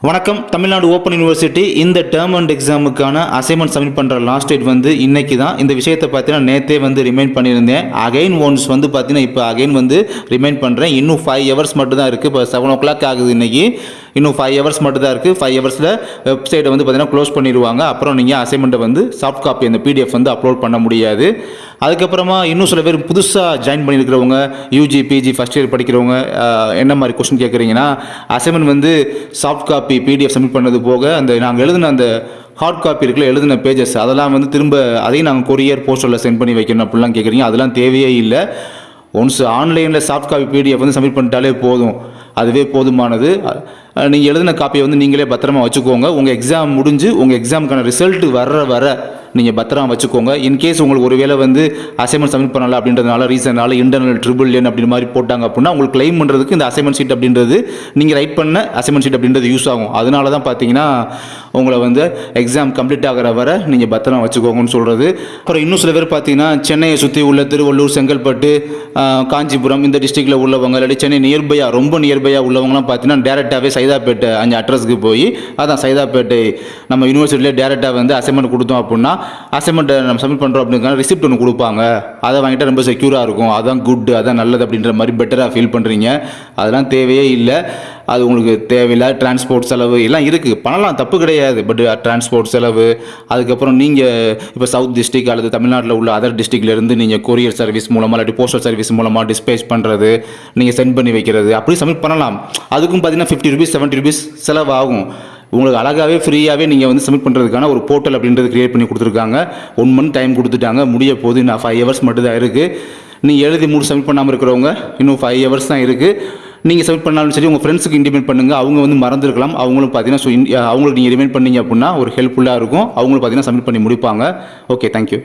வணக்கம். Tamil Nadu open university இந்த term and எக்ஸாமுக்கான assignment submit பண்ணுற லாஸ்ட் டேட் வந்து இன்றைக்கி தான். இந்த விஷயத்தை பார்த்தீங்கன்னா நேற்றே வந்து ரிமைண்ட் பண்ணியிருந்தேன். அகைன் ஒன்ஸ் வந்து பார்த்தீங்கன்னா இப்போ அகைன் வந்து ரிமைண்ட் பண்ணுறேன். இன்னும் 5 hours மட்டும் தான் இருக்குது. இப்போ 7 o'clock ஆகுது இன்றைக்கி. இன்னும் 5 hours மட்டும் தான் இருக்குது. 5 hours வெப்சைட்டை வந்து பார்த்தீங்கன்னா க்ளோஸ் பண்ணிடுவாங்க. அப்புறம் நீங்கள் அசைன்மெண்ட்டை வந்து சாஃப்ட் காப்பி அந்த பிடிஎஃப் வந்து அப்லோட் பண்ண முடியாது. அதுக்கப்புறமா இன்னும் சில பேர் புதுசாக ஜாயின் பண்ணியிருக்கிறவங்க, யூஜி பிஜி ஃபஸ்ட் இயர் படிக்கிறவங்க என்ன மாதிரி கொஸ்டின் கேட்குறீங்கன்னா, அசைன்மெண்ட் வந்து சாஃப்ட் காப்பி பிடிஎஃப் சப்மிட் பண்ணது போக அந்த நாங்கள் எழுதின அந்த ஹார்ட் காப்பி இருக்குல்ல, எழுதின பேஜஸ் அதெல்லாம் வந்து திரும்ப அதையும் நாங்கள் கொரியர் போஸ்டரில் சென்ட் பண்ணி வைக்கணும் அப்படிலாம் கேட்குறீங்க. அதெல்லாம் தேவையே இல்லை. ஒன்ஸ் ஆன்லைனில் சாஃப்ட் காப்பி பிடிஎஃப் வந்து சப்மிட் பண்ணிட்டாலே போதும், அதுவே போதுமானது. நீங்கள் எழுதின காப்பியை வந்து நீங்களே பத்திரமா வச்சுக்கோங்க. உங்கள் எக்ஸாம் முடிஞ்சு உங்கள் எக்ஸாமுக்கான ரிசல்ட் வர நீங்கள் பத்திரமா வச்சுக்கோங்க. இன்கேஸ் உங்களுக்கு ஒரு வேளை வந்து அசைன்மெண்ட் சப்மிட் பண்ணல அப்படின்றதுனால ரீசனால இன்டர்னல் ட்ரிபிள் என் அப்படி மாதிரி போட்டாங்க அப்படின்னா உங்களுக்கு கிளைம் பண்ணுறதுக்கு இந்த அசைன்மெண்ட் ஷீட் அப்படின்றது நீங்கள் ரைட் பண்ண அசைன்மெண்ட் ஷீட் அப்படின்றது யூஸ் ஆகும். அதனால தான் பார்த்தீங்கன்னா உங்களை வந்து எக்ஸாம் கம்ப்ளீட் ஆகிற வரை நீங்கள் பத்திரமா வச்சுக்கோங்கன்னு சொல்கிறது. அப்புறம் இன்னும் சில பேர் பார்த்தீங்கன்னா சென்னையை சுற்றி உள்ள திருவள்ளூர், செங்கல்பட்டு, காஞ்சிபுரம் இந்த டிஸ்ட்ரிக்டில் உள்ளவங்க, இல்லாட்டி சென்னை நியர்பையாக ரொம்ப நியர்பையாக உள்ளவங்களாம் பார்த்தீங்கன்னா டேரெக்டாகவே சைதாப்பேட்டை அங்கே அட்ரஸ்க்கு போய் அதான் சைதாப்பேட்டை நம்ம யூனிவர்சிட்டியில் டேரெக்டாக வந்து அசைன்மெண்ட் கொடுத்தோம் அப்படின்னா அசைன்மெண்ட்டை நம்ம சப்மிட் பண்ணுறோம் அப்படிங்கிறதுனால ரிசிப்ட் ஒன்று கொடுப்பாங்க. அதை வாங்கிட்டால் ரொம்ப செக்யூராக இருக்கும். அதான் குட், அதான் நல்லது அப்படின்ற மாதிரி பெட்டராக ஃபீல் பண்ணுறீங்க. அதெல்லாம் தேவையே இல்லை. அது உங்களுக்கு தேவையில்லை. டிரான்ஸ்போர்ட் செலவு எல்லாம் இருக்குது, பண்ணலாம், தப்பு கிடையாது. பட் டிரான்ஸ்போர்ட் செலவு, அதுக்கப்புறம் நீங்கள் இப்போ சவுத் டிஸ்ட்ரிக்ட் அல்லது தமிழ்நாட்டில் உள்ள அதர் டிஸ்ட்ரிக்ட்லேருந்து நீங்கள் கொரியர் சர்வீஸ் மூலமாக இல்லாட்டி போஸ்டல் சர்வீஸ் மூலமாக டிஸ்பேச் பண்ணுறது, நீங்கள் சென்ட் பண்ணி வைக்கிறது அப்படி சப்மிட் பண்ணலாம். அதுக்கும் பார்த்தீங்கன்னா 50 rupees 70 rupees செலவாகும். உங்களுக்கு அழகாகவே ஃப்ரீயாகவே நீங்கள் வந்து சப்மிட் பண்ணுறதுக்கான ஒரு போர்ட்டல் அப்படின்றது க்ரியேட் பண்ணி கொடுத்துருக்காங்க. 1 month டைம் கொடுத்துட்டாங்க. முடிய போது இன்னும் 5 hours மட்டும் தான் இருக்குது. நீங்கள் எழுதி மூணு சப்மிட் பண்ணாமல் இருக்கிறவங்க இன்னும் 5 hours தான் இருக்குது. நீங்கள் சப்மிட் பண்ணாலும் சரி, உங்கள் ஃப்ரெண்ட்ஸுக்கு இன்டிமேட் பண்ணுங்கள். அவங்க வந்து மறந்துருக்கலாம். அவங்களும் பார்த்தீங்கன்னா அவங்களுக்கு நீங்கள் ரிமைண்ட் பண்ணீங்க அப்படின்னா ஒரு ஹெல்ப்ஃபுல்லாக இருக்கும். அவங்களும் பார்த்தீங்கன்னா சப்மிட் பண்ணி முடிப்பாங்க. Okay, thank you.